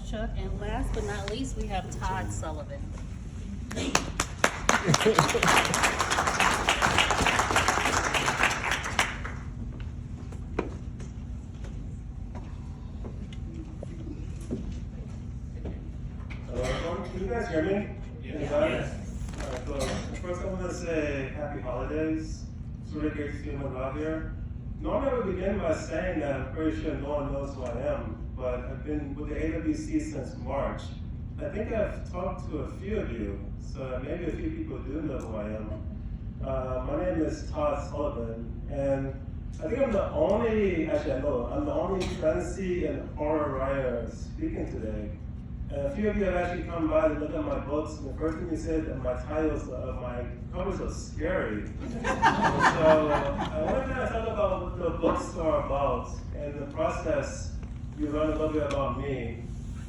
Chuck. And last but not least, we have Todd Sullivan. Hello, everyone. Can you guys hear me? Yes. All right, so first I want to say happy holidays. It's really great to see everyone out here. Normally I would begin by saying that I'm pretty sure no one knows who I am, but I've been with the AWC since March. I think I've talked to a few of you, so maybe a few people do know who I am. My name is Todd Sullivan, and I think I'm the only fantasy and horror writer speaking today. And a few of you have actually come by to look at my books, and the first thing you said that my covers are scary. So I want to kind of talk about what the books are about, and in the process, you learn a little bit about me.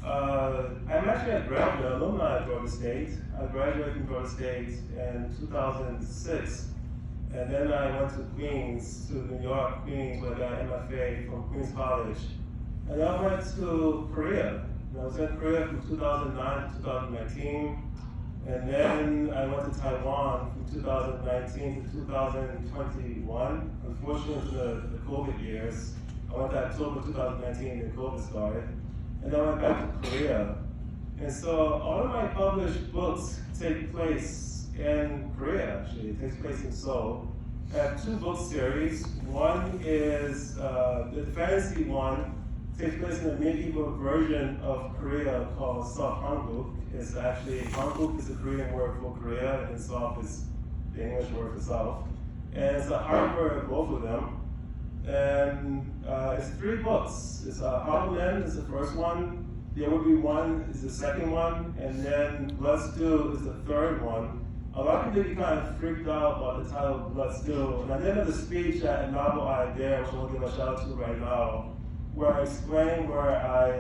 I'm actually a graduate alumni at Georgia State. I graduated from Georgia State in 2006, and then I went to Queens, to New York, Queens, where I got an MFA from Queens College. And then I went to Korea. I was in Korea from 2009 to 2019, and then I went to Taiwan from 2019 to 2021. Unfortunately, the COVID years, I went to October 2019 and COVID started, and then I went back to Korea. And so all of my published books take place in Korea, actually. It takes place in Seoul. I have two book series. One is the fantasy one, takes place in a medieval version of Korea called Hankook. It's actually, Hankook is the Korean word for Korea, and South is the English word for South. And it's a hard word, both of them. And it's 3 books. It's Sullivan is the first one, There Will Be One is the second one, and then Blood Stew is the third one. A lot of people get kind of freaked out about the title Blood Stew. And I did have a speech at Novel Idea, which I want to give a shout out to right now, where I explained where I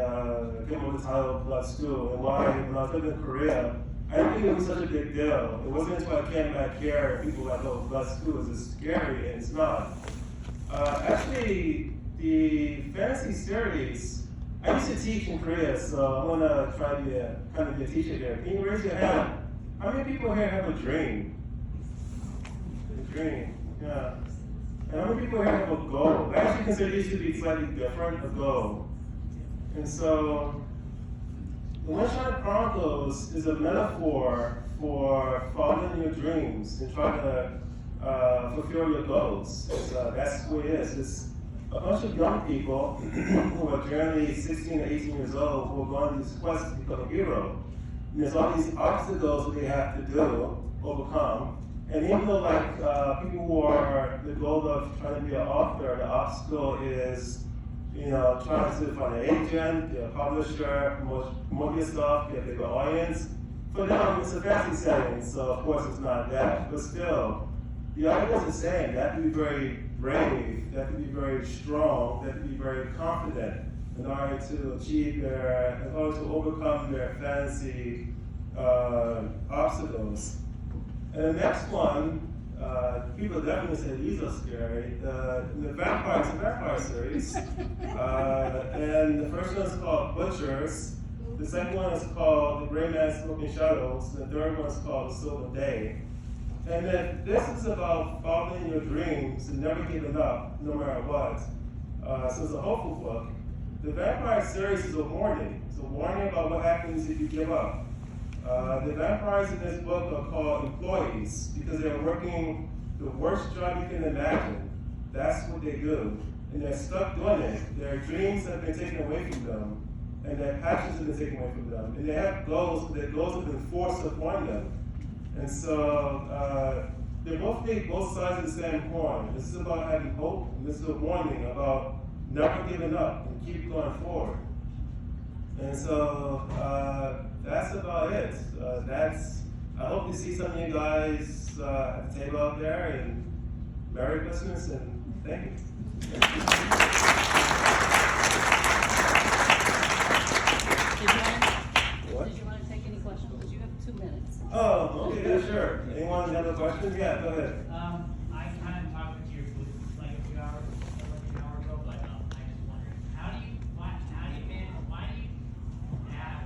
came up with the title Blood Stew, and why when I was living in Korea, I didn't think it was such a big deal. It wasn't until I came back here and people were like, oh, Blood Stew is scary, and it's not. Actually, the fantasy series, I used to teach in Korea, so I want to try to be a teacher here. Can you raise your hand? How many people here have a dream? A dream, yeah. And how many people here have a goal? I actually consider these to be slightly different, a goal. And so, the One Shot Chronicles is a metaphor for following your dreams and trying to fulfill your goals. That's what it is. It's a bunch of young people who are generally 16 or 18 years old who are going on this quest to become a hero. And there's all these obstacles that they have to do, overcome. And even though people who are the goal of trying to be an author, the obstacle is, trying to find an agent, be a publisher, promote your stuff, get a bigger audience. For them, it's a fantasy setting, so of course it's not that. But still, the idea is the same. They have to be very brave, they have to be very strong, they have to be very confident in order to overcome their fantasy obstacles. And the next one, people definitely say these are scary. The vampire series. And the first one is called Butchers. The second one is called The Gray Man Smoking Shadows. The third one is called The Silver Day. And then this is about following your dreams and never giving up, no matter what. So it's a hopeful book. The vampire series is a warning. It's a warning about what happens if you give up. The vampires in this book are called employees because they're working the worst job you can imagine. That's what they do. And they're stuck doing it. Their dreams have been taken away from them. And their passions have been taken away from them. And they have goals, but their goals have been forced upon them. And so they both make both sides of the same coin. This is about having hope, and this is a warning about never giving up and keep going forward. And so that's about it. I hope to see some of you guys at the table out there, and Merry Christmas, and thank you. Did you want to take any questions? Because you have 2 minutes. Oh, okay, yeah, sure. Anyone have a question? Yeah, go ahead. I kind of talked with your booth like a few hours ago, but I just wondered, why do you have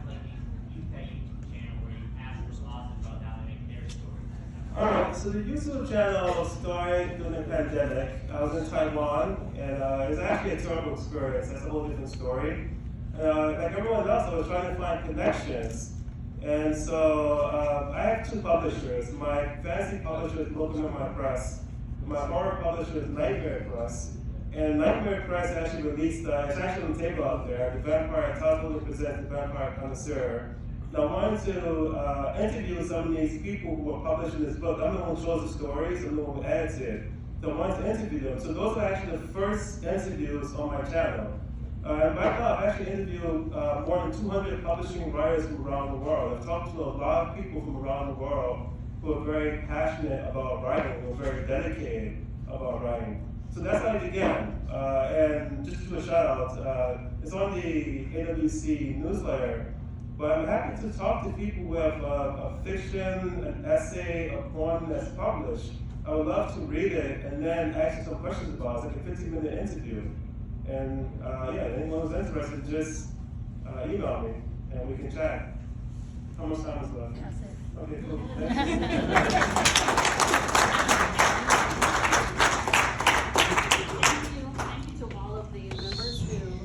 So the YouTube channel started during the pandemic. I was in Taiwan, and it was actually a terrible experience. That's a whole different story. Like everyone else, I was trying to find connections. And so I have two publishers. My fantasy publisher is Booksigning Press. My horror publisher is Nightmare Press. And Nightmare Press actually released, it's actually on the table out there, the Vampire, Todd presents the Vampire Connoisseur. Now I wanted to interview some of these people who were publishing this book. I'm the one who chose the stories, I'm the one who edited it. So I wanted to interview them. So those are actually the first interviews on my channel. And right now I've actually interviewed more than 200 publishing writers from around the world. I've talked to a lot of people from around the world who are very passionate about writing, who are very dedicated about writing. So that's how it began. And just to do a shout out, it's on the AWC newsletter. But I'm happy to talk to people who have a fiction, an essay, a poem that's published. I would love to read it and then ask you some questions about it. It's like a 15-minute interview. And yeah, anyone who's interested, just email me and we can chat. How much time is left? That's it. Okay, cool. Thank you.